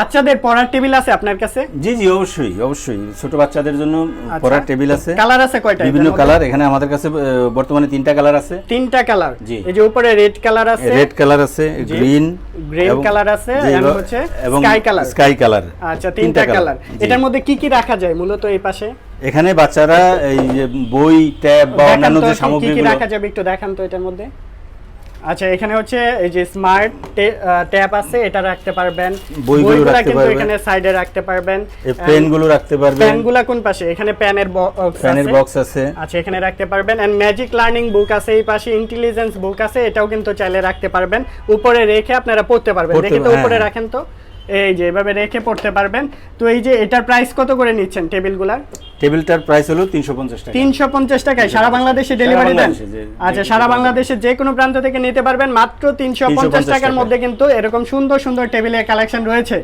বাচ্চাদের পড়ার টেবিল আছে আপনার কাছে? জি জি, অবশ্যই অবশ্যই, ছোট বাচ্চাদের জন্য পড়ার টেবিল আছে। কালার আছে কয়টা? বিভিন্ন কালার এখানে আমাদের কাছে বর্তমানে 3টা কালার আছে। 3টা কালার। জি। এই যে উপরে রেড কালার আছে, রেড কালার আছে, গ্রিন কালার আছে, এবং হচ্ছে স্কাই কালার। Sky colour. আচ্ছা, 3টা কালার। এটার মধ্যে কি কি রাখা যায় মূলত এই পাশে? এখানে বাচ্চারা এই যে বই, ট্যাব বা অন্যান্য যে সামগ্রীগুলো কি কি রাখা যাবে একটু দেখান তো এটার মধ্যে। আচ্ছা, এখানে হচ্ছে এই যে স্মার্ট ট্যাব আছে, এটা রাখতে পারবেন। বইগুলো রাখতে পারবেন, এখানে সাইডে রাখতে পারবেন। পেনগুলো রাখতে পারবেন। পেনগুলো কোন পাশে? এখানে পেনের বক্স আছে। আচ্ছা, এখানে রাখতে পারবেন। এন্ড ম্যাজিক লার্নিং বুক আছে এই পাশে, ইন্টেলিজেন্স বুক আছে, এটাও কিন্তু চাইলে রাখতে পারবেন। উপরে রেখে আপনারা পড়তে পারবেন। দেখে তো উপরে রাখেন তো, এই যে এভাবে রেখে পড়তে পারবেন। তো এই যে এটার প্রাইস কত করে নিচ্ছেন টেবিলগুলার? টেবিলটার প্রাইস হলো 350 টাকা। 350 টাকায় সারা বাংলাদেশে ডেলিভারি দেন? আচ্ছা, সারা বাংলাদেশে যে কোনো প্রান্ত থেকে নিতে পারবেন মাত্র 350 টাকার মধ্যে। কিন্তু এরকম সুন্দর সুন্দর টেবিলের কালেকশন রয়েছে।